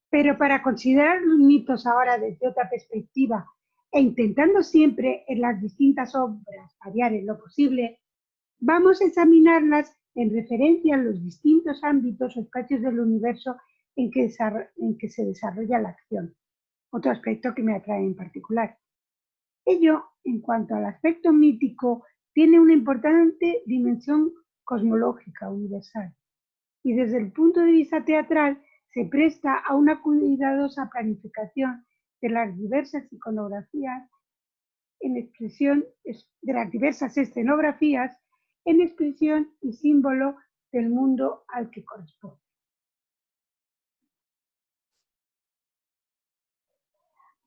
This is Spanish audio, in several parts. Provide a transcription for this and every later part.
Pero para considerar los mitos ahora desde otra perspectiva e intentando siempre en las distintas obras variar en lo posible, vamos a examinarlas en referencia a los distintos ámbitos o espacios del universo en que se desarrolla la acción, otro aspecto que me atrae en particular. Ello, en cuanto al aspecto mítico, tiene una importante dimensión cosmológica universal y desde el punto de vista teatral se presta a una cuidadosa planificación de las diversas iconografías en expresión de las diversas escenografías en expresión y símbolo del mundo al que corresponde.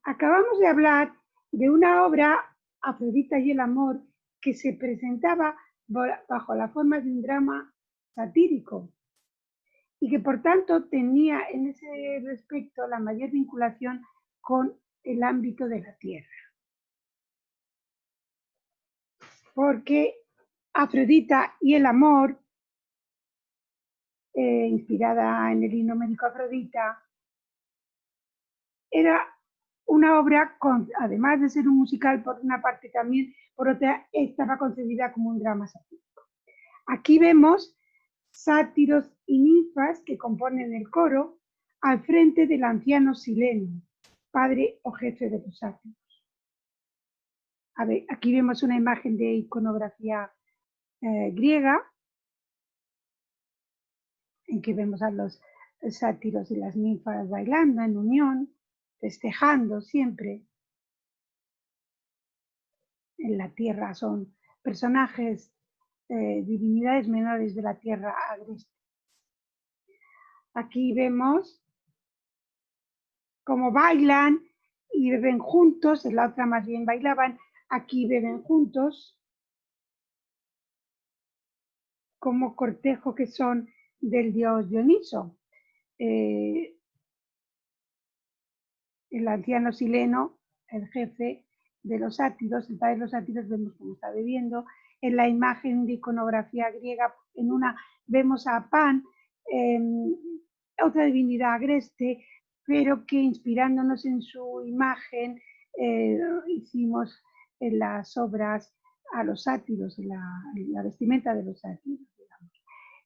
Acabamos de hablar de una obra, Afrodita y el amor, que se presentaba bajo la forma de un drama satírico y que por tanto tenía en ese respecto la mayor vinculación con el ámbito de la tierra. Porque Afrodita y el amor, inspirada en el himno médico Afrodita, era una obra, además de ser un musical por una parte también, por otra estaba concebida como un drama satírico. Aquí vemos sátiros y ninfas que componen el coro al frente del anciano Sileno, padre o jefe de los sátiros. A ver, aquí vemos una imagen de iconografía griega, en que vemos a los sátiros y las ninfas bailando en unión, festejando siempre. En la tierra son personajes, divinidades menores de la tierra agreste. Aquí vemos cómo bailan y beben juntos, en la otra más bien bailaban, aquí beben juntos, como cortejo que son del dios Dioniso. El anciano Sileno, el jefe de los sátiros, el padre de los sátiros, vemos cómo está bebiendo. En la imagen de iconografía griega, en una vemos a Pan, otra divinidad agreste, pero que inspirándonos en su imagen hicimos en las obras a los sátiros, en la vestimenta de los sátiros, digamos.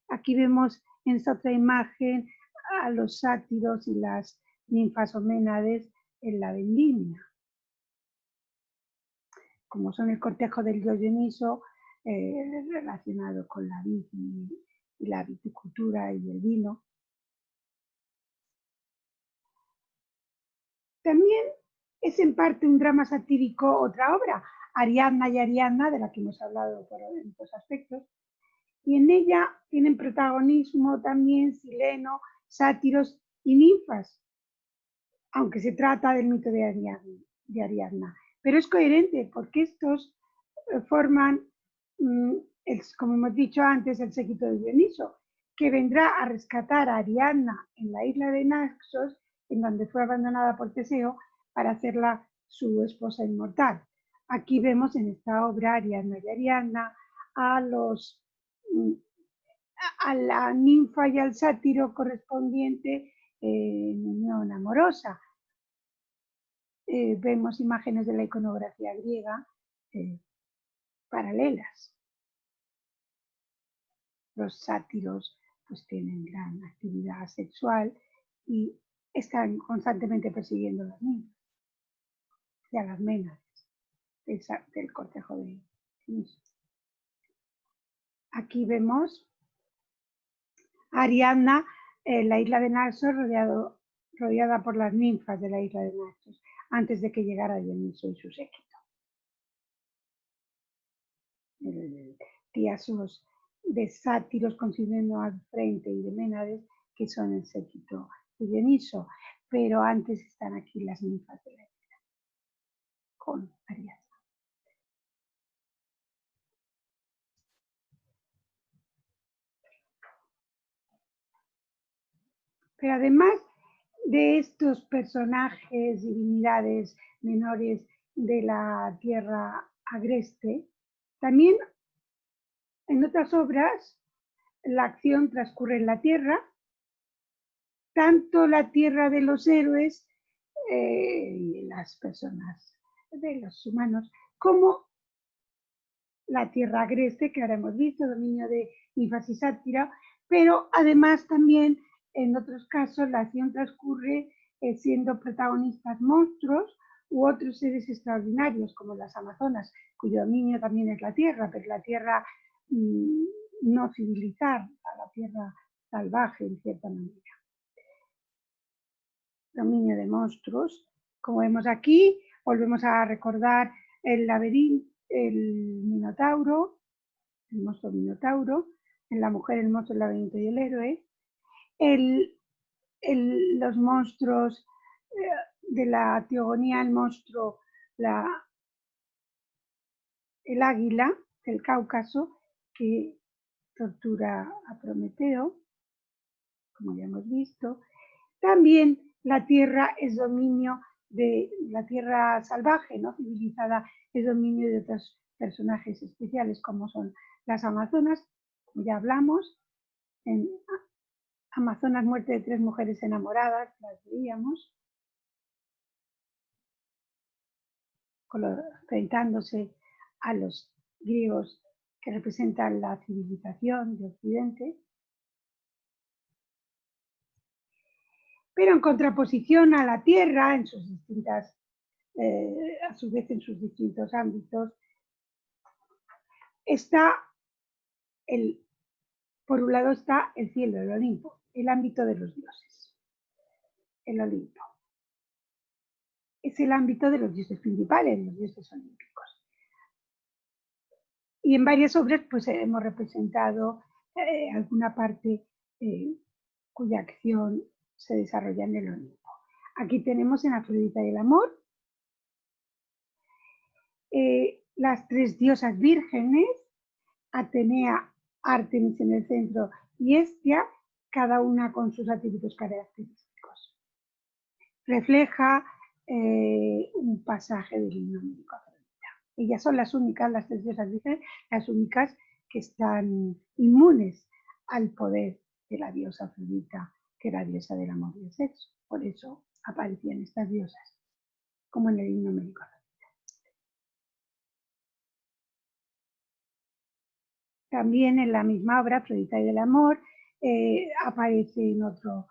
Aquí vemos en esta otra imagen a los sátiros y las ninfas o ménades en la vendimia. Como son el cortejo del dios Dioniso, relacionado con la vid y la viticultura y el vino. También es en parte un drama satírico otra obra, Ariadna y Ariadna, de la que hemos hablado en otros aspectos, y en ella tienen protagonismo también Sileno, sátiros y ninfas, aunque se trata del mito de Ariadna. Pero es coherente porque estos forman, como hemos dicho antes, el séquito de Dioniso, que vendrá a rescatar a Ariadna en la isla de Naxos, en donde fue abandonada por Teseo, para hacerla su esposa inmortal. Aquí vemos en esta obra Ariadna y Ariadna a la ninfa y al sátiro correspondiente en unión amorosa. Vemos imágenes de la iconografía griega paralelas. Los sátiros pues tienen gran actividad sexual y están constantemente persiguiendo a las ninfas y a las ménades del cortejo de Dioniso. Aquí vemos a Ariadna en la isla de Naxos rodeada por las ninfas de la isla de Naxos antes de que llegara Dioniso y su séquito. El Tiasos de sátiros consiguiendo al frente y de ménades, que son el séquito de Dioniso, pero antes están aquí las ninfas de la isla con Ariadna. Pero además de estos personajes, divinidades menores de la tierra agreste, también en otras obras la acción transcurre en la tierra tanto la tierra de los héroes y las personas, de los humanos, como la tierra agreste, que ahora hemos visto, dominio de ninfas y sátira, pero además también en otros casos la acción transcurre siendo protagonistas monstruos u otros seres extraordinarios, como las amazonas, cuyo dominio también es la tierra, pero la tierra no civilizada, la tierra salvaje en cierta manera. Dominio de monstruos, como vemos aquí, volvemos a recordar el laberinto, el minotauro, el monstruo minotauro, en la mujer el monstruo, el laberinto y el héroe, los monstruos de la teogonía, el monstruo, el águila del Cáucaso, que tortura a Prometeo, como ya hemos visto. También la tierra es dominio de la tierra salvaje, no civilizada, es dominio de otros personajes especiales como son las amazonas, como ya hablamos, en Amazonas, muerte de 3 mujeres enamoradas, las veíamos, enfrentándose a los griegos que representan la civilización de Occidente. Pero en contraposición a la tierra, en sus distintas, a su vez en sus distintos ámbitos, está por un lado está el cielo, el Olimpo, el ámbito de los dioses. El Olimpo es el ámbito de los dioses principales, los dioses olímpicos. Y en varias obras pues hemos representado alguna parte cuya acción se desarrolla en el Olimpo. Aquí tenemos en Afrodita y el amor las 3 diosas vírgenes, Atenea, Artemis en el centro y Hestia, cada una con sus atributos característicos. Refleja un pasaje del himno médico Afrodita. Ellas son las únicas, las 3 diosas vírgenes, las únicas que están inmunes al poder de la diosa Afrodita, que era diosa del amor y el sexo. Por eso aparecían estas diosas, como en el himno médico Afrodita. También en la misma obra, Afrodita y el amor, aparece en otro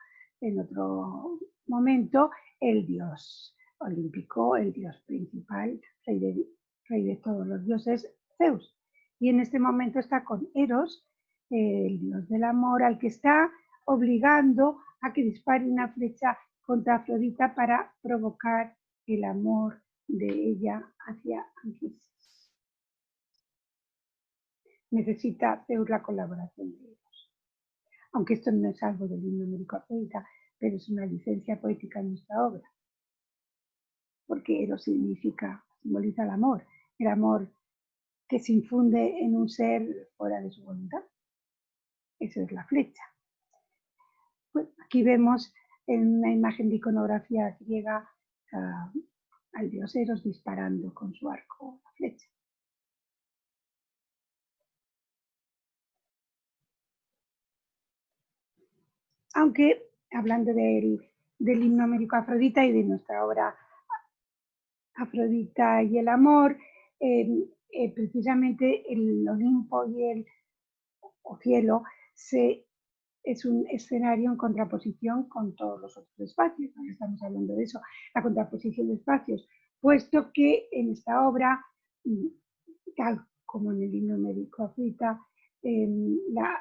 momento el dios olímpico, el dios principal, rey de todos los dioses, Zeus. Y en este momento está con Eros, el dios del amor, al que está obligando a que dispare una flecha contra Afrodita para provocar el amor de ella hacia Anquises. Necesita Zeus la colaboración de ellos. Aunque esto no es algo del himno médico Afrodita, pero es una licencia poética en nuestra obra, porque Eros simboliza el amor que se infunde en un ser fuera de su voluntad. Esa es la flecha. Bueno, aquí vemos en una imagen de iconografía griega al dios Eros disparando con su arco la flecha. Aunque, hablando del himno médico Afrodita y de nuestra obra Afrodita y el amor, precisamente el Olimpo y el cielo es un escenario en contraposición con todos los otros espacios. No estamos hablando de eso, la contraposición de espacios, puesto que en esta obra, tal como en el himno médico Afrodita,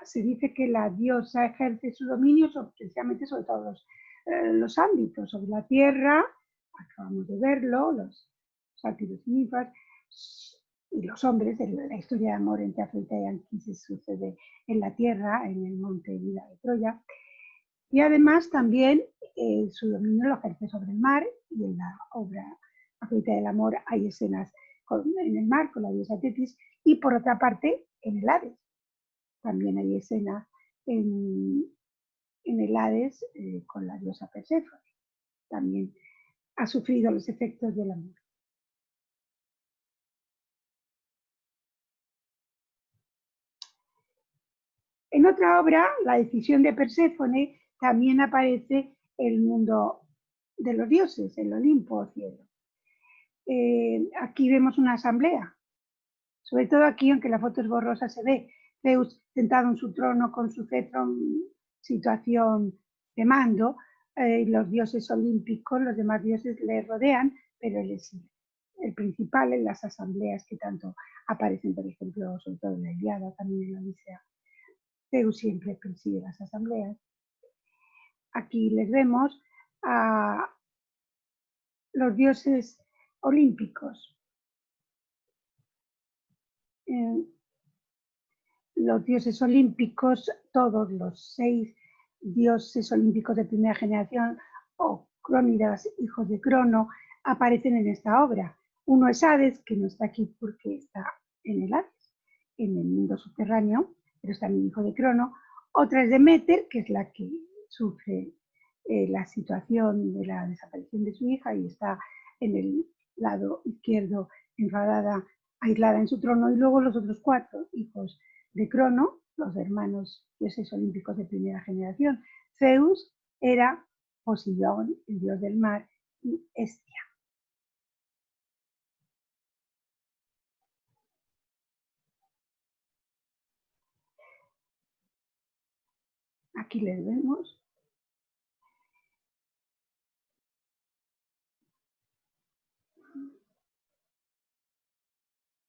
se dice que la diosa ejerce su dominio precisamente sobre todos los ámbitos, sobre la tierra, acabamos de verlo, los sátiros y ninfas, y los hombres. La historia de amor entre Afrodita y Anquises sucede en la tierra, en el monte Vida de Troya, y además también su dominio lo ejerce sobre el mar, y en la obra Afrodita del amor hay escenas en el mar con la diosa Tetis, y por otra parte en el Hades también hay escenas en el Hades con la diosa Perséfone. También ha sufrido los efectos del amor. En otra obra, La decisión de Perséfone, también aparece el mundo de los dioses, el Olimpo o cielo. Aquí vemos una asamblea, sobre todo aquí, aunque la foto es borrosa, se ve Zeus sentado en su trono con su cetro en situación de mando, los dioses olímpicos, los demás dioses le rodean, pero él es el principal en las asambleas que tanto aparecen, por ejemplo, sobre todo en la Ilíada, también en la Odisea. Zeus siempre preside las asambleas. Aquí les vemos a los dioses olímpicos. Los dioses olímpicos, todos los 6 dioses olímpicos de primera generación, o Crónidas, hijos de Crono, aparecen en esta obra. Uno es Hades, que no está aquí porque está en el Hades, en el mundo subterráneo, pero es también hijo de Crono. Otra es Deméter, que es la que sufre la situación de la desaparición de su hija y está en el lado izquierdo, enfadada, aislada en su trono. Y luego los otros 4 hijos de Crono, los hermanos dioses olímpicos de primera generación. Zeus, Hera, Poseidón, el dios del mar, y Hestia. Aquí les vemos.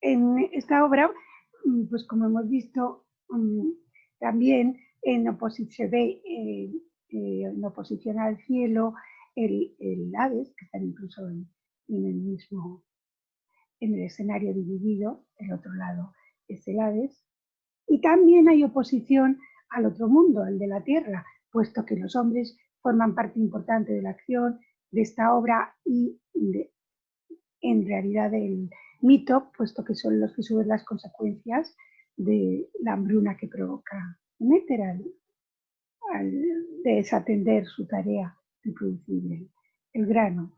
En esta obra, pues como hemos visto, también se ve en oposición al cielo el Hades, que están incluso en el mismo, en el escenario dividido, el otro lado es el Hades, y también hay oposición al otro mundo, el de la tierra, puesto que los hombres forman parte importante de la acción de esta obra y en realidad del mito, puesto que son los que suben las consecuencias de la hambruna que provoca Deméter al desatender su tarea de producir el grano.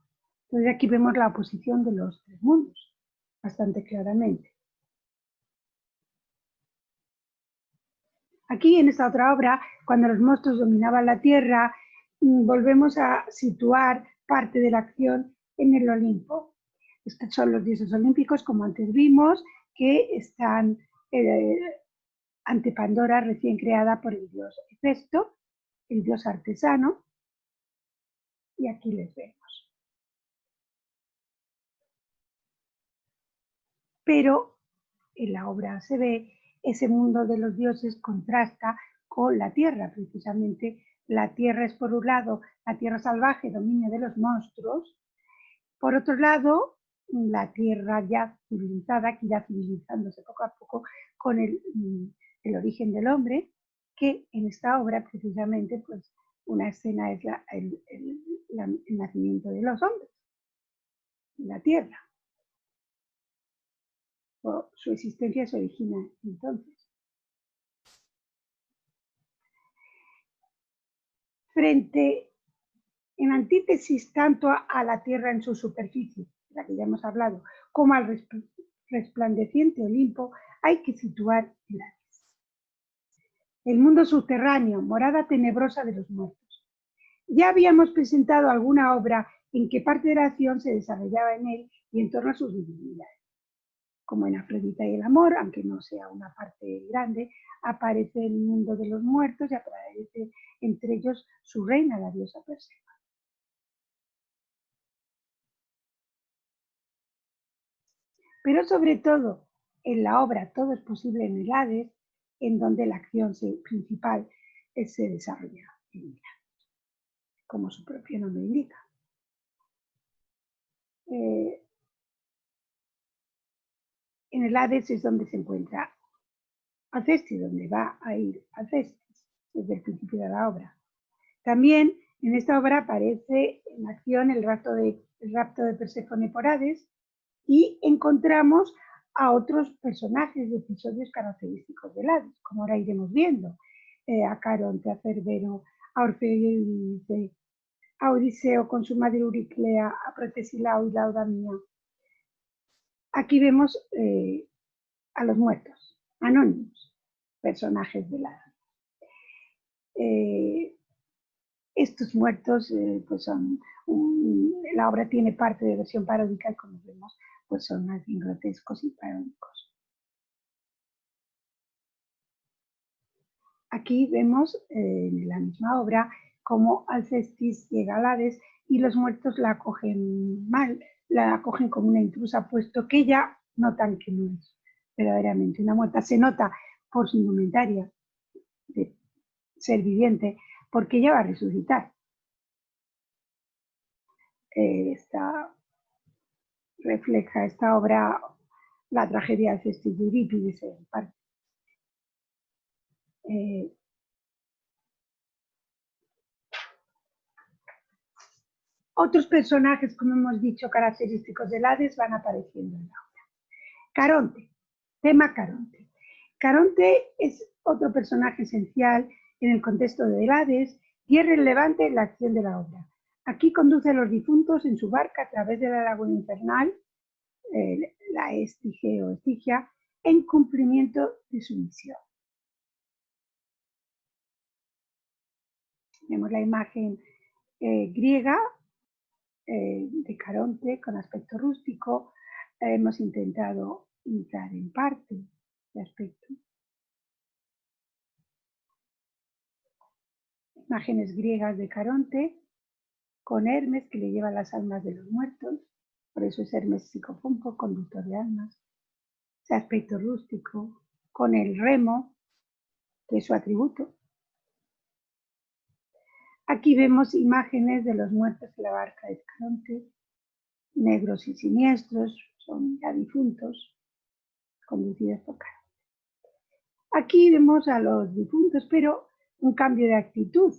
Entonces aquí vemos la oposición de los 3 mundos, bastante claramente. Aquí, en esta otra obra, cuando los monstruos dominaban la tierra, volvemos a situar parte de la acción en el Olimpo. Estos son los dioses olímpicos, como antes vimos, que están ante Pandora, recién creada por el dios Hefesto, el dios artesano, y aquí les vemos. Pero en la obra se ve ese mundo de los dioses contrasta con la tierra, precisamente la tierra es por un lado la tierra salvaje, dominio de los monstruos, por otro lado la tierra ya civilizada, que irá civilizándose poco a poco con el origen del hombre, que en esta obra precisamente pues una escena es el nacimiento de los hombres en la tierra. Su existencia se origina entonces. Frente, en antítesis tanto a la tierra en su superficie, de la que ya hemos hablado, como al resplandeciente Olimpo, hay que situar el Hades. El mundo subterráneo, morada tenebrosa de los muertos. Ya habíamos presentado alguna obra en que parte de la acción se desarrollaba en él y en torno a sus divinidades. Como en Afrodita y el amor, aunque no sea una parte grande, aparece el mundo de los muertos y aparece entre ellos su reina, la diosa Perséfone. Pero sobre todo, en la obra Todo es posible en el Hades, en donde la acción principal se desarrolla en milagros, como su propio nombre indica. En el Hades es donde se encuentra Alcestis, donde va a ir Alcestis desde el principio de la obra. También en esta obra aparece en acción el rapto de Perséfone por Hades y encontramos a otros personajes de episodios característicos del Hades, como ahora iremos viendo, a Caronte, a Cerbero, a Orfeo y Eurídice, a Odiseo con su madre Euriclea, a Protesilao y Laodamia. Aquí vemos a los muertos, anónimos, personajes del Hades. estos muertos pues son la obra tiene parte de versión paródica y como vemos pues son más bien grotescos y paródicos. Aquí vemos en la misma obra cómo Alcestis llega al Hades y los muertos la acogen mal, la acogen como una intrusa, puesto que ella notan que no es verdaderamente una muerta. Se nota por su indumentaria de ser viviente, porque ella va a resucitar. Refleja esta obra la tragedia de Alcestis de Eurípides en parte. Otros personajes, como hemos dicho, característicos del Hades van apareciendo en la obra. Caronte, tema Caronte. Caronte es otro personaje esencial en el contexto del Hades y es relevante en la acción de la obra. Aquí conduce a los difuntos en su barca a través de la laguna infernal, la Estige o Estigia, en cumplimiento de su misión. Vemos la imagen griega de Caronte con aspecto rústico. Hemos intentado imitar en parte de aspecto. Imágenes griegas de Caronte con Hermes que le lleva las almas de los muertos, por eso es Hermes psicofompo, conductor de almas. Ese aspecto rústico con el remo, que es su atributo. Aquí vemos imágenes de los muertos en la barca de Caronte, negros y siniestros, son ya difuntos, conducidos por Caronte. Aquí vemos a los difuntos, pero un cambio de actitud.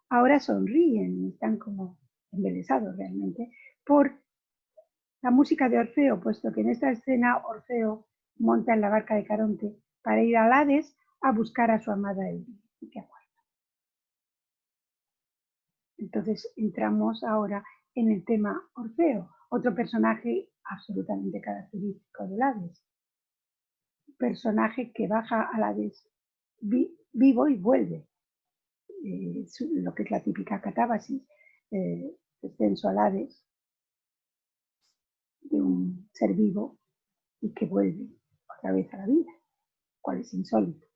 Ahora sonríen y están como embelesados realmente por la música de Orfeo, puesto que en esta escena Orfeo monta en la barca de Caronte para ir al Hades a buscar a su amada Eurídice, que ha muerto. Entonces entramos ahora en el tema Orfeo, otro personaje absolutamente característico del Hades. Personaje que baja al Hades vivo y vuelve. Lo que es la típica catábasis, descenso al Hades de un ser vivo y que vuelve otra vez a la vida, cual es insólito.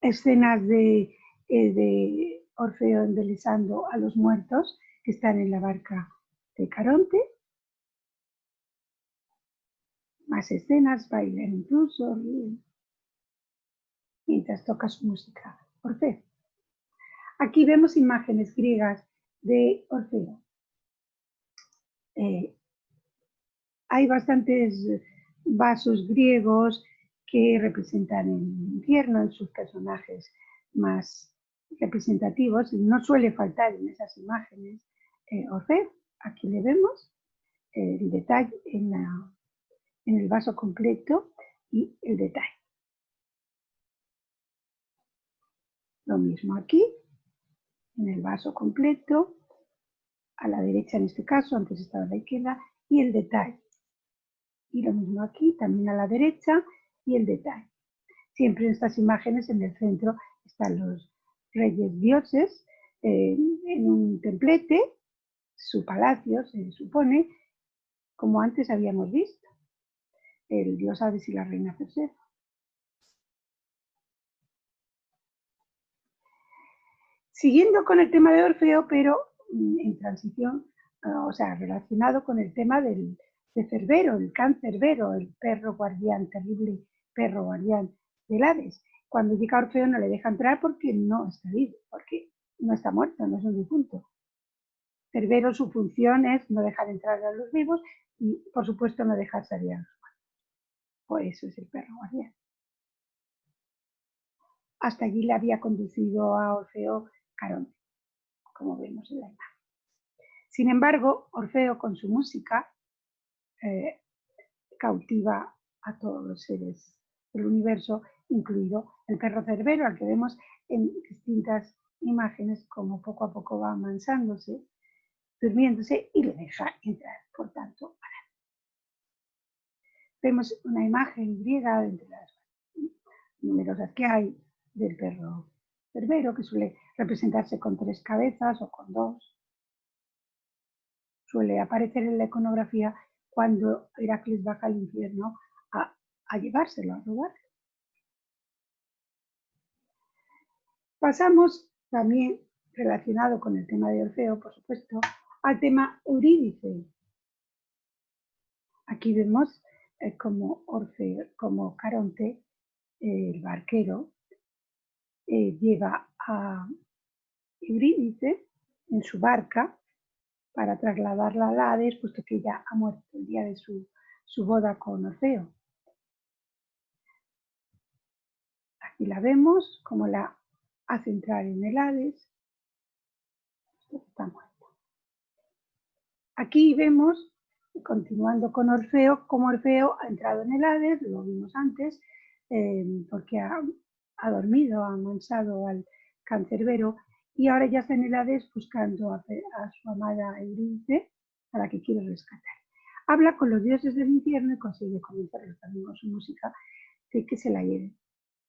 Escenas de Orfeo embelesando a los muertos que están en la barca de Caronte. Más escenas, bailan incluso, ríen, mientras toca su música Orfeo. Aquí vemos imágenes griegas de Orfeo. Hay bastantes vasos griegos que representan el infierno en sus personajes más representativos. No suele faltar en esas imágenes Orfeo. Aquí le vemos el detalle en el vaso completo y el detalle. Lo mismo aquí, en el vaso completo, a la derecha en este caso, antes estaba a la izquierda, y el detalle. Y lo mismo aquí, también a la derecha, y el detalle. Siempre en estas imágenes, en el centro, están los reyes dioses en un templete, su palacio, se supone, como antes habíamos visto, el dios Hades y la reina Perséfone. Siguiendo con el tema de Orfeo, pero en transición, o sea, relacionado con el tema de Cerbero, el can Cerbero, el perro guardián, terrible perro guardián del Hades. Cuando llega Orfeo no le deja entrar porque no está vivo, porque no está muerto, no es un difunto. Cerbero, su función es no dejar entrar a los vivos y, por supuesto, no dejar salir a los muertos. Por eso es el perro guardián. Hasta allí le había conducido a Orfeo Caronte, como vemos en la imagen. Sin embargo, Orfeo con su música cautiva a todos los seres del universo, incluido el perro Cerbero, al que vemos en distintas imágenes como poco a poco va amansándose, durmiéndose y le deja entrar, por tanto, para él. Vemos una imagen griega entre las numerosas que hay del perro Cerbero, que suele representarse con 3 cabezas o con 2. Suele aparecer en la iconografía cuando Heracles baja al infierno a llevárselo, a robarlo. Pasamos también, relacionado con el tema de Orfeo, por supuesto, al tema Eurídice. Aquí vemos como Orfeo, como Caronte, el barquero, lleva a Eurídice en su barca para trasladarla a Hades, puesto que ella ha muerto el día de su boda con Orfeo. Aquí la vemos, como la hace entrar en el Hades. Está muerta. Aquí vemos, continuando con Orfeo, cómo Orfeo ha entrado en el Hades, lo vimos antes, porque ha dormido, ha amansado al cancerbero, y ahora ya está en el Hades buscando a su amada Eurídice, a la que quiere rescatar. Habla con los dioses del infierno y consigue convencerlos también con su música de que se la lleven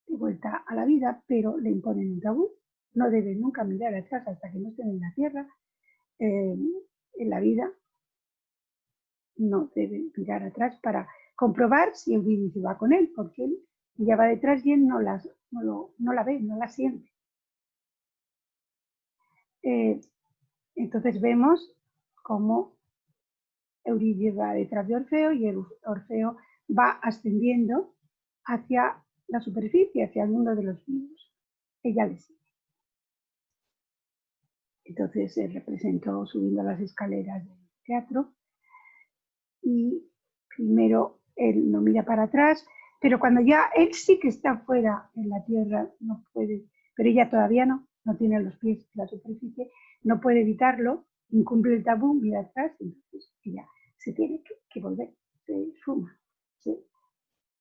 de vuelta a la vida, pero le imponen un tabú. No debe nunca mirar atrás hasta que no estén en la tierra. En la vida no debe mirar atrás para comprobar si Eurídice va con él, porque ella va detrás y él no la ve, no la siente. Entonces vemos cómo Eurídice va detrás de Orfeo y Orfeo va ascendiendo hacia la superficie, hacia el mundo de los vivos. Ella le sigue. Entonces se representó subiendo las escaleras del teatro y primero él no mira para atrás, pero cuando ya él sí que está fuera en la tierra, no puede, pero ella todavía no tiene los pies en la superficie, no puede evitarlo, incumple el tabú, mira atrás, entonces ella se tiene que volver, se suma, se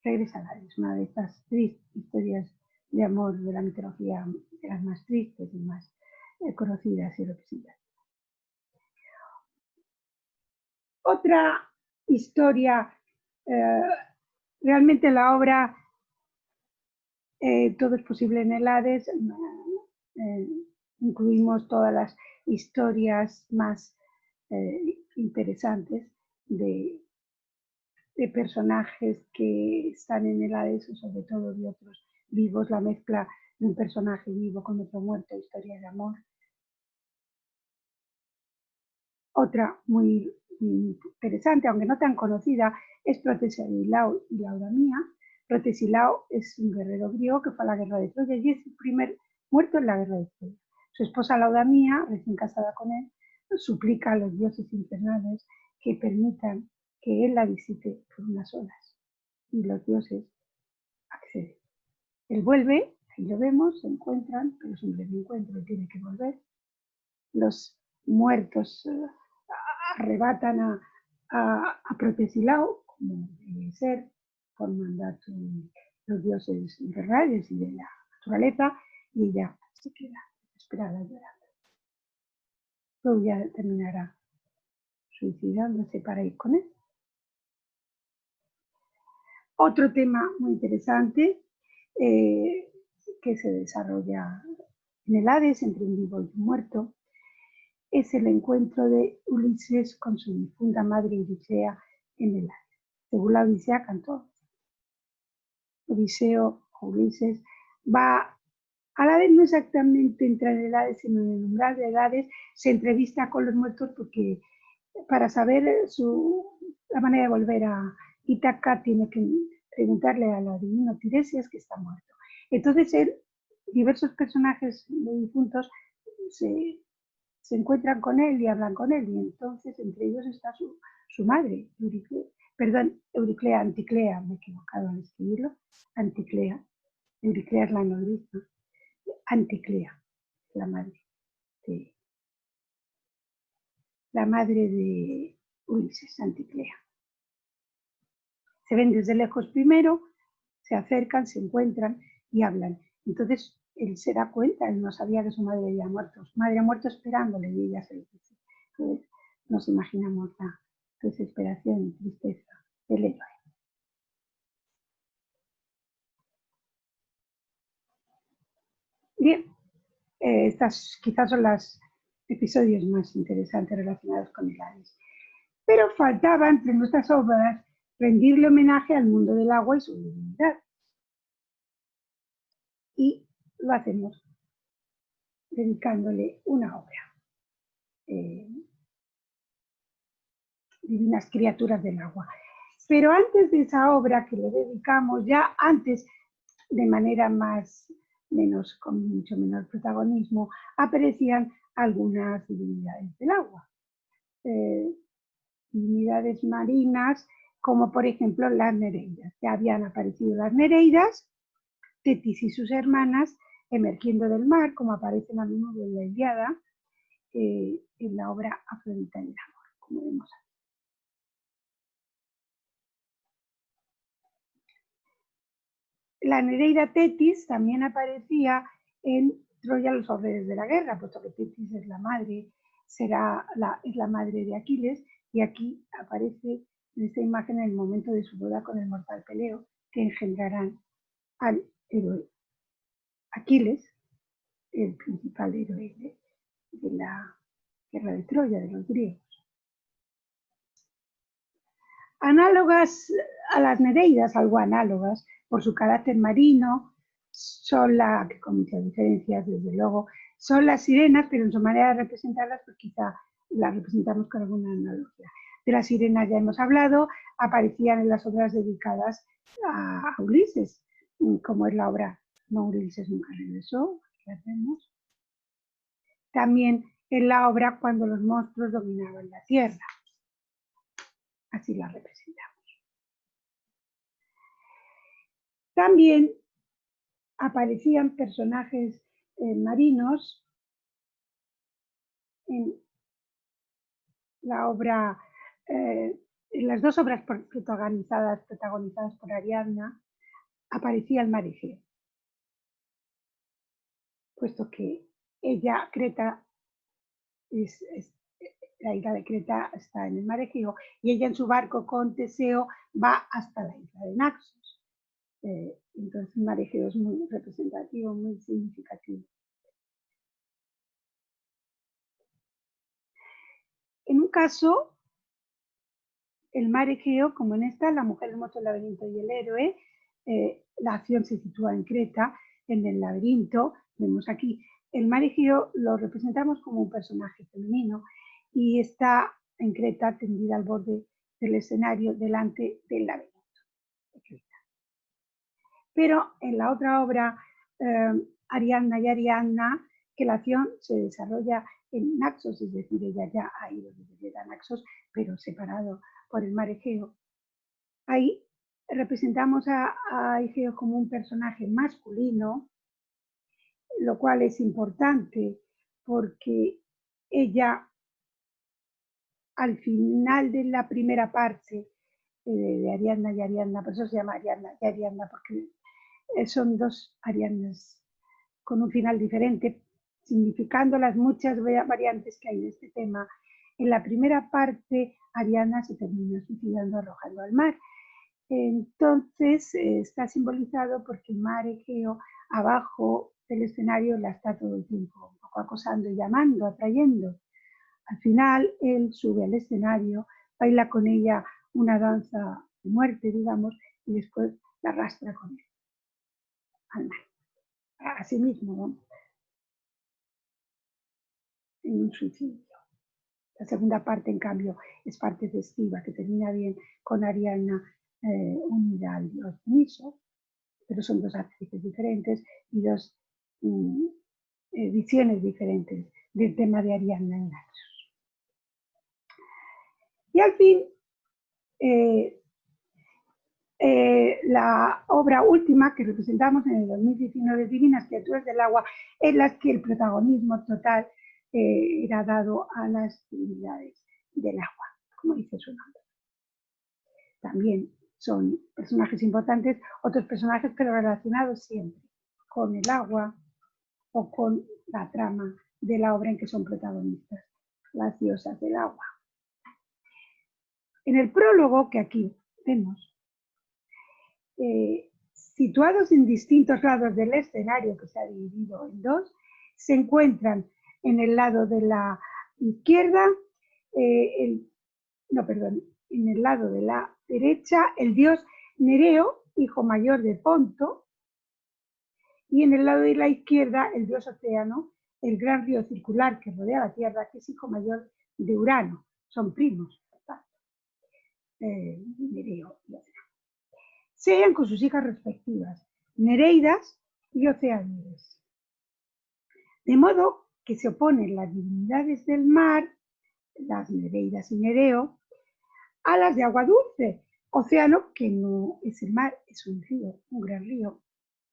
regresa a la Es una de estas tristes historias de amor de la mitología, de las más tristes y más conocidas y representadas. Otra historia, realmente la obra Todo es posible en el Hades, incluimos todas las historias más interesantes de personajes que están en el Hades, o sobre todo de otros vivos, la mezcla de un personaje vivo con otro muerto, historia de amor. Otra muy interesante, aunque no tan conocida, es Protesilao y Laodamia. Protesilao es un guerrero griego que fue a la guerra de Troya y es el primer muerto en la guerra de Troya. Su esposa Laodamia, recién casada con él, suplica a los dioses infernales que permitan que él la visite por unas horas. Y los dioses acceden. Él vuelve, ahí lo vemos, se encuentran, pero es un breve encuentro, tiene que volver. Los muertos arrebatan a Protesilao, como debe ser, por mandato de los dioses infernales y de la naturaleza, y ella se queda desesperada llorando. Luego ya terminará suicidándose para ir con él. Otro tema muy interesante que se desarrolla en el Hades entre un vivo y un muerto es el encuentro de Ulises con su difunta madre Odisea en el Hades. Según la Odisea cantó, Ulises va al Hades, no exactamente entra en el Hades, sino en el umbral del Hades, se entrevista con los muertos porque para saber la manera de volver a Ítaca tiene que preguntarle a la divina Tiresias que está muerto. Entonces diversos personajes de difuntos se encuentran con él y hablan con él, y entonces entre ellos está su madre, Anticlea, me he equivocado al escribirlo, Anticlea, Euriclea es la nodriza, Anticlea, la madre de Ulises, Anticlea. Se ven desde lejos primero, se acercan, se encuentran y hablan. Entonces él se da cuenta, él no sabía que su madre había muerto. Su madre ha muerto esperándole y ella se lo dice. Entonces nos imaginamos la desesperación y tristeza del héroe. Bien, Estas quizás son los episodios más interesantes relacionados con el Hades. Pero faltaba entre nuestras obras rendirle homenaje al mundo del agua y su divinidad. Y lo hacemos dedicándole una obra. Divinas criaturas del agua. Pero antes de esa obra que le dedicamos, ya antes, de manera con mucho menor protagonismo, aparecían algunas divinidades del agua. Divinidades marinas, como por ejemplo las Nereidas. Ya habían aparecido las Nereidas, Tetis y sus hermanas, emergiendo del mar, como aparecen a menudo en la Ilíada, en la obra Afrodita en el amor, como vemos aquí. La Nereida Tetis también aparecía en Troya, los horrores de la guerra, puesto que Tetis es la madre, es la madre de Aquiles, y aquí aparece en esta imagen en el momento de su boda con el mortal Peleo, que engendrarán al héroe Aquiles, el principal héroe de la guerra de Troya, de los griegos. Análogas a las Nereidas, algo análogas, por su carácter marino, con muchas diferencias, desde luego, son las sirenas, pero en su manera de representarlas, pues quizá las representamos con alguna analogía. De las sirenas ya hemos hablado, aparecían en las obras dedicadas a Ulises, como es la obra No, Ulises nunca regresó, que hacemos. También en la obra Cuando los monstruos dominaban la tierra. Así la representamos. También aparecían personajes marinos en la obra, en las dos obras protagonizadas por Ariadna, aparecía el mar Egeo, puesto que ella, Creta, la isla de Creta está en el mar Egeo, y ella en su barco con Teseo va hasta la isla de Naxos. Entonces el mar Egeo es muy representativo, muy significativo. En un caso, el mar Egeo, como en esta, la mujer, el monstruo, el laberinto y el héroe, la acción se sitúa en Creta, en el laberinto, vemos aquí, el mar Egeo lo representamos como un personaje femenino y está en Creta tendida al borde del escenario delante del laberinto de Creta. Pero en la otra obra, Ariadna y Ariadna, que la acción se desarrolla en Naxos, es decir, ella ya ha ido desde Naxos, pero separado por el mar Egeo. Ahí representamos a Egeo como un personaje masculino, lo cual es importante porque ella, al final de la primera parte de Ariadna y Ariadna, por eso se llama Ariadna y Ariadna, porque son dos Ariadnas con un final diferente, significando las muchas variantes que hay en este tema. En la primera parte, Ariadna se termina suicidando arrojando al mar. Entonces está simbolizado porque el mar Egeo abajo del escenario la está todo el tiempo un poco acosando, llamando, atrayendo. Al final él sube al escenario, baila con ella una danza de muerte, digamos, y después la arrastra con él al mar. A sí mismo, ¿no? En un suicidio. La segunda parte, en cambio, es parte festiva, que termina bien con Ariadna unida al dios Niso, pero son dos actrices diferentes y dos visiones diferentes del tema de Ariadna en Naxos. Y al fin, la obra última que representamos en el 2019, Divinas criaturas del agua, en las que el protagonismo total era dado a las divinidades del agua, como dice su nombre. También son personajes importantes, otros personajes, pero relacionados siempre con el agua o con la trama de la obra en que son protagonistas, las diosas del agua. En el prólogo que aquí vemos, situados en distintos lados del escenario, que se ha dividido en dos, se encuentran en el lado de la izquierda, en el lado de la derecha, el dios Nereo, hijo mayor de Ponto, y en el lado de la izquierda, el dios Océano, el gran río circular que rodea la Tierra, que es hijo mayor de Urano. Son primos, por tanto, Nereo y Océano. Se hallan con sus hijas respectivas, Nereidas y Oceánides. De modo que se oponen las divinidades del mar, las Nereidas y Nereo, a las de agua dulce. Océano, que no es el mar, es un río, un gran río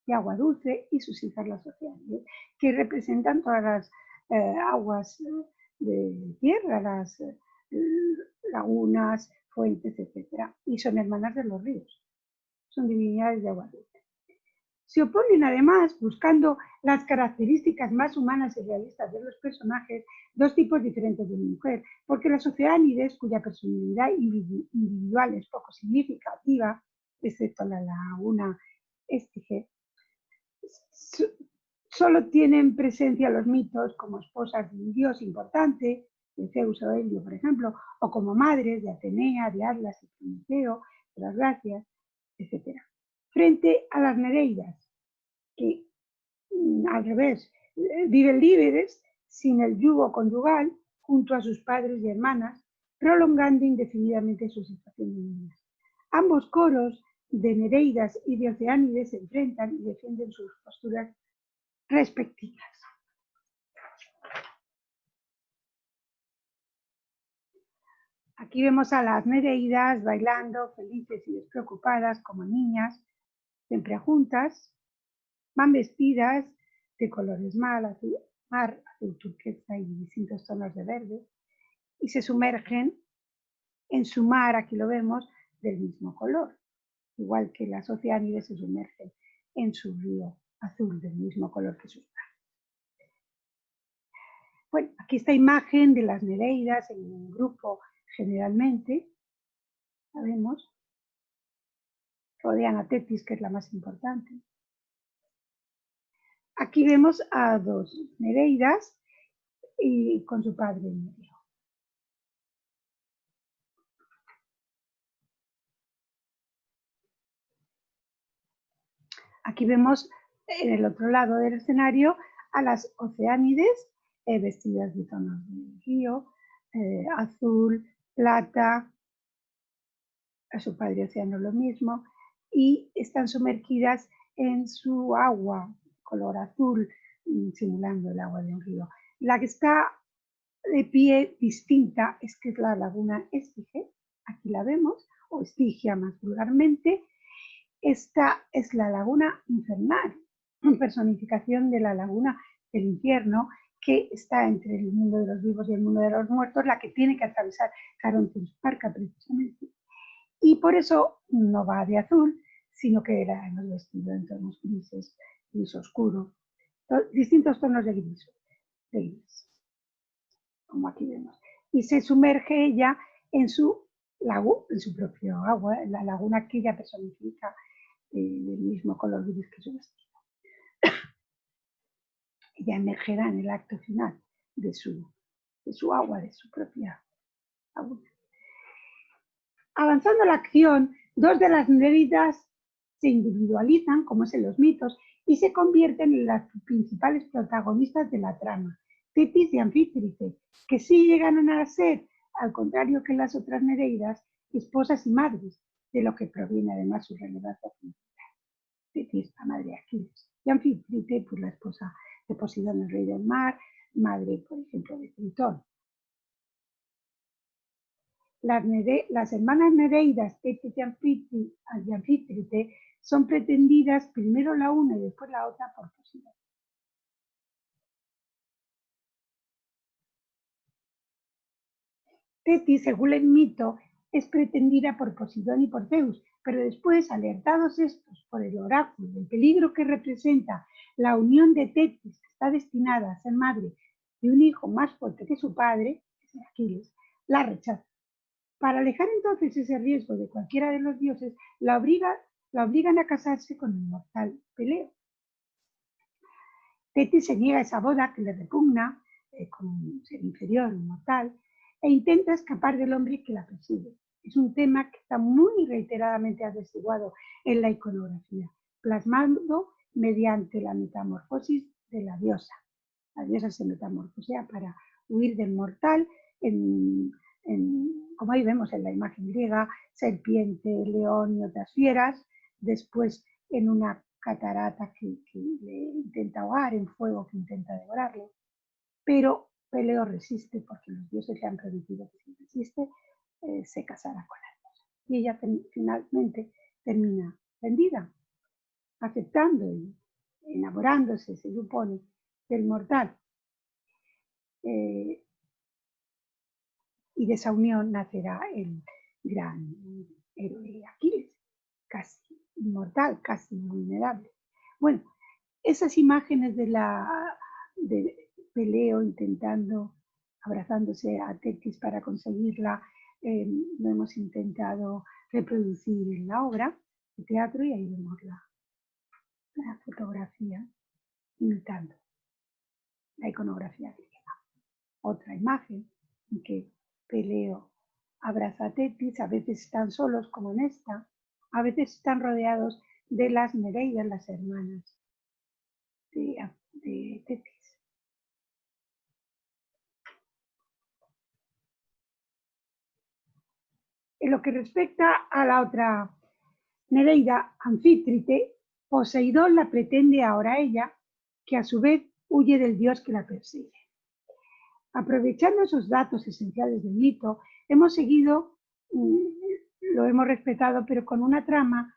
de agua dulce, y sus hijas las Oceánides, que representan todas las aguas de tierra, las lagunas, fuentes, etc. Y son hermanas de los ríos, son divinidades de agua dulce. Se oponen además, buscando las características más humanas y realistas de los personajes, dos tipos diferentes de mujer, porque las Oceánides, cuya personalidad individual es poco significativa, excepto la laguna Estige, solo tienen presencia los mitos como esposas de un dios importante, de Zeus o Helio, por ejemplo, o como madres de Atenea, de Atlas y Prometeo, de las Gracias, etc. Frente a las Nereidas, que al revés, viven libres, sin el yugo conyugal, junto a sus padres y hermanas, prolongando indefinidamente su situación de niñas. Ambos coros de Nereidas y de Oceánides se enfrentan y defienden sus posturas respectivas. Aquí vemos a las Nereidas bailando, felices y despreocupadas como niñas, siempre juntas. Van vestidas de colores mar, azul turquesa y distintos tonos de verde, y se sumergen en su mar, aquí lo vemos, del mismo color, igual que las Oceánides se sumergen en su río azul del mismo color que sus mares. Bueno, aquí esta imagen de las Nereidas en un grupo generalmente, la vemos, rodean a Tetis, que es la más importante. Aquí vemos a dos Nereidas y con su padre Nereo. Aquí vemos en el otro lado del escenario a las Oceánides vestidas de tonos de río, azul, plata, a su padre Océano lo mismo, y están sumergidas en su agua color azul, simulando el agua de un río. La que está de pie distinta es que es la laguna Estige, aquí la vemos, o Estigia más vulgarmente. Esta es la laguna infernal, personificación de la laguna del infierno, que está entre el mundo de los vivos y el mundo de los muertos, la que tiene que atravesar Caronte Parca precisamente. Y por eso no va de azul, sino que la hemos vestido en tonos grises, gris oscuro, distintos tonos de gris, como aquí vemos. Y se sumerge ella en su propio agua, en la laguna que ella personifica del mismo color gris que su vestido. Ella emergerá en el acto final de su agua, de su propia agua. Avanzando la acción, dos de las Nereidas se individualizan, como es en los mitos, y se convierten en las principales protagonistas de la trama, Tetis y Anfítrite, que sí llegaron a ser, al contrario que las otras Nereidas, esposas y madres, de lo que proviene además su relevancia principal. Tetis, la madre de Aquiles, y Anfítrite, pues la esposa de Poseidón, el rey del mar, madre, por ejemplo, de Tritón. Las hermanas Nereidas, Tetis y Anfítrite, son pretendidas primero la una y después la otra por Poseidón. Tetis, según el mito, es pretendida por Poseidón y por Zeus, pero después, alertados estos por el oráculo del peligro que representa la unión de Tetis, que está destinada a ser madre de un hijo más fuerte que su padre, que es Aquiles, la rechazan. Para alejar entonces ese riesgo de cualquiera de los dioses, la obligan a casarse con el mortal Peleo. Tetis se niega a esa boda que le repugna como un ser inferior, inmortal, e intenta escapar del hombre que la persigue. Es un tema que está muy reiteradamente atestiguado en la iconografía, plasmado mediante la metamorfosis de la diosa. La diosa se metamorfosea para huir del mortal, como ahí vemos en la imagen griega, serpiente, león y otras fieras, después en una catarata que le intenta ahogar, en fuego que intenta devorarle, pero Peleo resiste porque los dioses le han prometido que si resiste se casará con la diosa. Y ella finalmente termina rendida, aceptando y enamorándose, se supone, del mortal. Y de esa unión nacerá el gran héroe Aquiles, casi inmortal, casi invulnerable. Bueno, esas imágenes de Peleo intentando, abrazándose a Tetis para conseguirla, lo hemos intentado reproducir en la obra de teatro y ahí vemos la fotografía imitando la iconografía griega. Otra imagen en que Peleo abraza a Tetis, a veces están solos como en esta, a veces están rodeados de las Nereidas, las hermanas de Tetis. En lo que respecta a la otra Nereida, Anfítrite, Poseidón la pretende ahora a ella, que a su vez huye del dios que la persigue. Aprovechando esos datos esenciales del mito, hemos seguido, lo hemos respetado, pero con una trama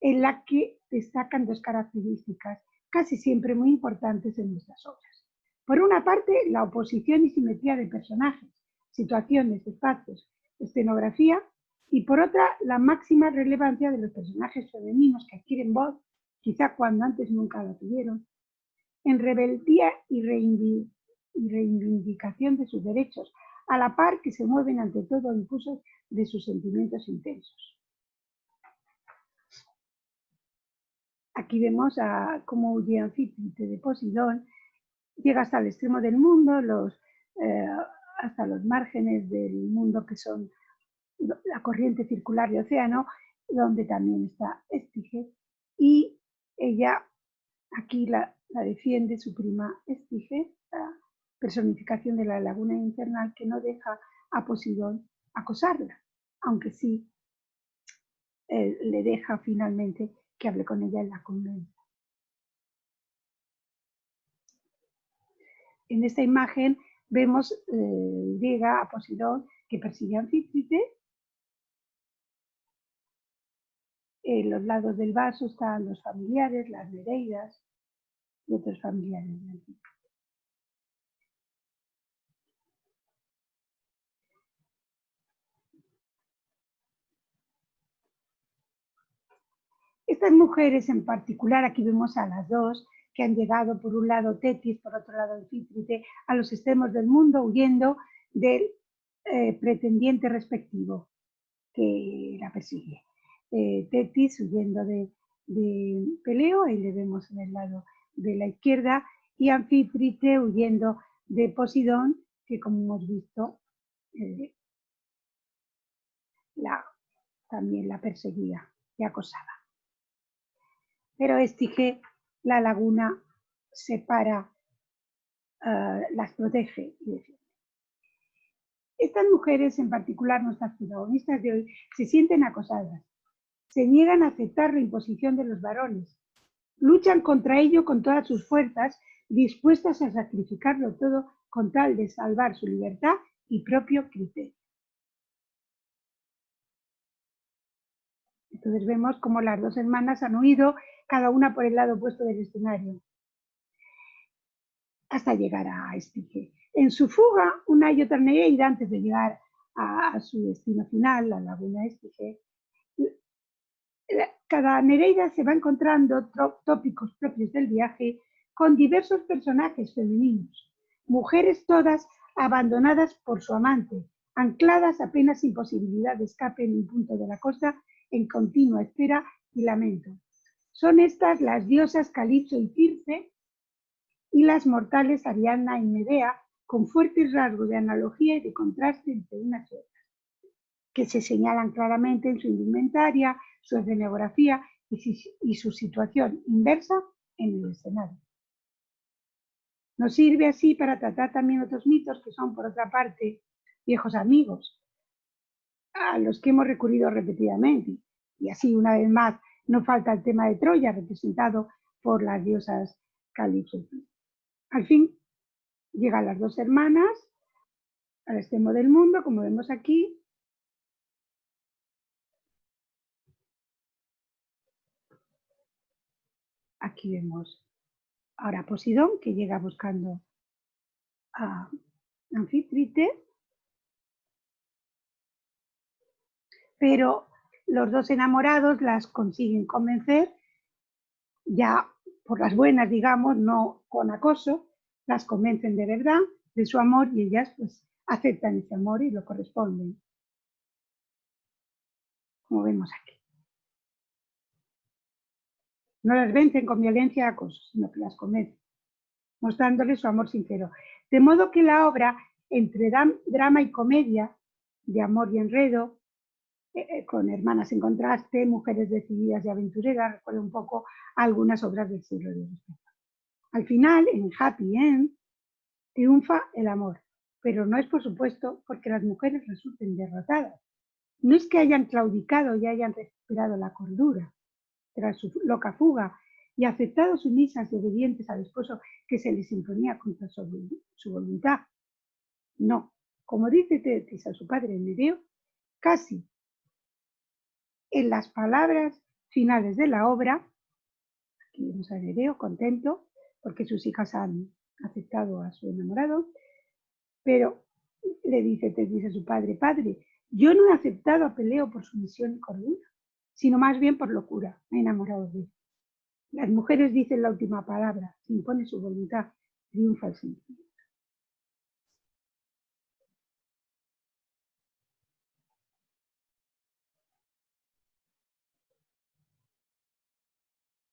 en la que destacan dos características casi siempre muy importantes en nuestras obras. Por una parte, la oposición y simetría de personajes, situaciones, espacios, escenografía, y por otra, la máxima relevancia de los personajes femeninos que adquieren voz, quizá cuando antes nunca la tuvieron, en rebeldía y reivindicación de sus derechos, a la par que se mueven ante todo impulsos de sus sentimientos intensos. Aquí vemos cómo huye Anfítrite de Poseidón, llega hasta el extremo del mundo, hasta los márgenes del mundo que son la corriente circular de océano, donde también está Estige, y ella aquí la defiende su prima Estige, la personificación de la laguna infernal que no deja a Poseidón acosarla, aunque sí le deja finalmente que hable con ella en la conventa. En esta imagen vemos llega a Poseidón que persigue a Anfítrite. En los lados del vaso están los familiares, las Nereidas y otros familiares de Anfítrite. Estas mujeres en particular, aquí vemos a las dos, que han llegado por un lado Tetis, por otro lado Anfítrite, a los extremos del mundo, huyendo del pretendiente respectivo que la persigue. Tetis huyendo de Peleo, ahí le vemos en el lado de la izquierda, y Anfítrite huyendo de Poseidón, que como hemos visto, también la perseguía y acosaba. Pero Estige, la laguna, separa, las protege y defiende. Estas mujeres, en particular nuestras protagonistas de hoy, se sienten acosadas, se niegan a aceptar la imposición de los varones, luchan contra ello con todas sus fuerzas, dispuestas a sacrificarlo todo con tal de salvar su libertad y propio criterio. Entonces vemos cómo las dos hermanas han huido, cada una por el lado opuesto del escenario, hasta llegar a Estige. En su fuga, una y otra Nereida, antes de llegar a su destino final, la laguna Estige, cada Nereida se va encontrando tópicos propios del viaje con diversos personajes femeninos, mujeres todas abandonadas por su amante, ancladas apenas sin posibilidad de escape en un punto de la costa, en continua espera y lamento. Son estas las diosas Calipso y Circe, y las mortales Ariadna y Medea, con fuertes rasgos de analogía y de contraste entre unas y otras, que se señalan claramente en su indumentaria, su escenografía y su situación inversa en el escenario. Nos sirve así para tratar también otros mitos que son, por otra parte, viejos amigos, a los que hemos recurrido repetidamente. Y así, una vez más, no falta el tema de Troya, representado por las diosas Calipso. Al fin, llegan las dos hermanas al extremo del mundo, como vemos aquí. Aquí vemos ahora a Posidón, que llega buscando a Anfítrite, pero los dos enamorados las consiguen convencer, ya por las buenas, digamos, no con acoso, las convencen de verdad de su amor y ellas pues aceptan ese amor y lo corresponden, como vemos aquí. No las vencen con violencia y acoso, sino que las convencen, mostrándoles su amor sincero. De modo que la obra, entre drama y comedia, de amor y enredo, con hermanas en contraste, mujeres decididas y aventureras, recuerda un poco a algunas obras del siglo XIX. Al final, en Happy End, triunfa el amor, pero no es, por supuesto, porque las mujeres resulten derrotadas. No es que hayan claudicado y hayan recuperado la cordura tras su loca fuga y aceptado sumisas y obedientes al esposo que se les imponía contra su voluntad. No, como dice Tetis a su padre Medeo, casi en las palabras finales de la obra, aquí vemos a Medeo contento porque sus hijas han aceptado a su enamorado, pero le dice Tetis a su padre, padre, yo no he aceptado a Peleo por sumisión y cordura, sino más bien por locura, me he enamorado de él. Las mujeres dicen la última palabra, se impone su voluntad, triunfa el sentimiento.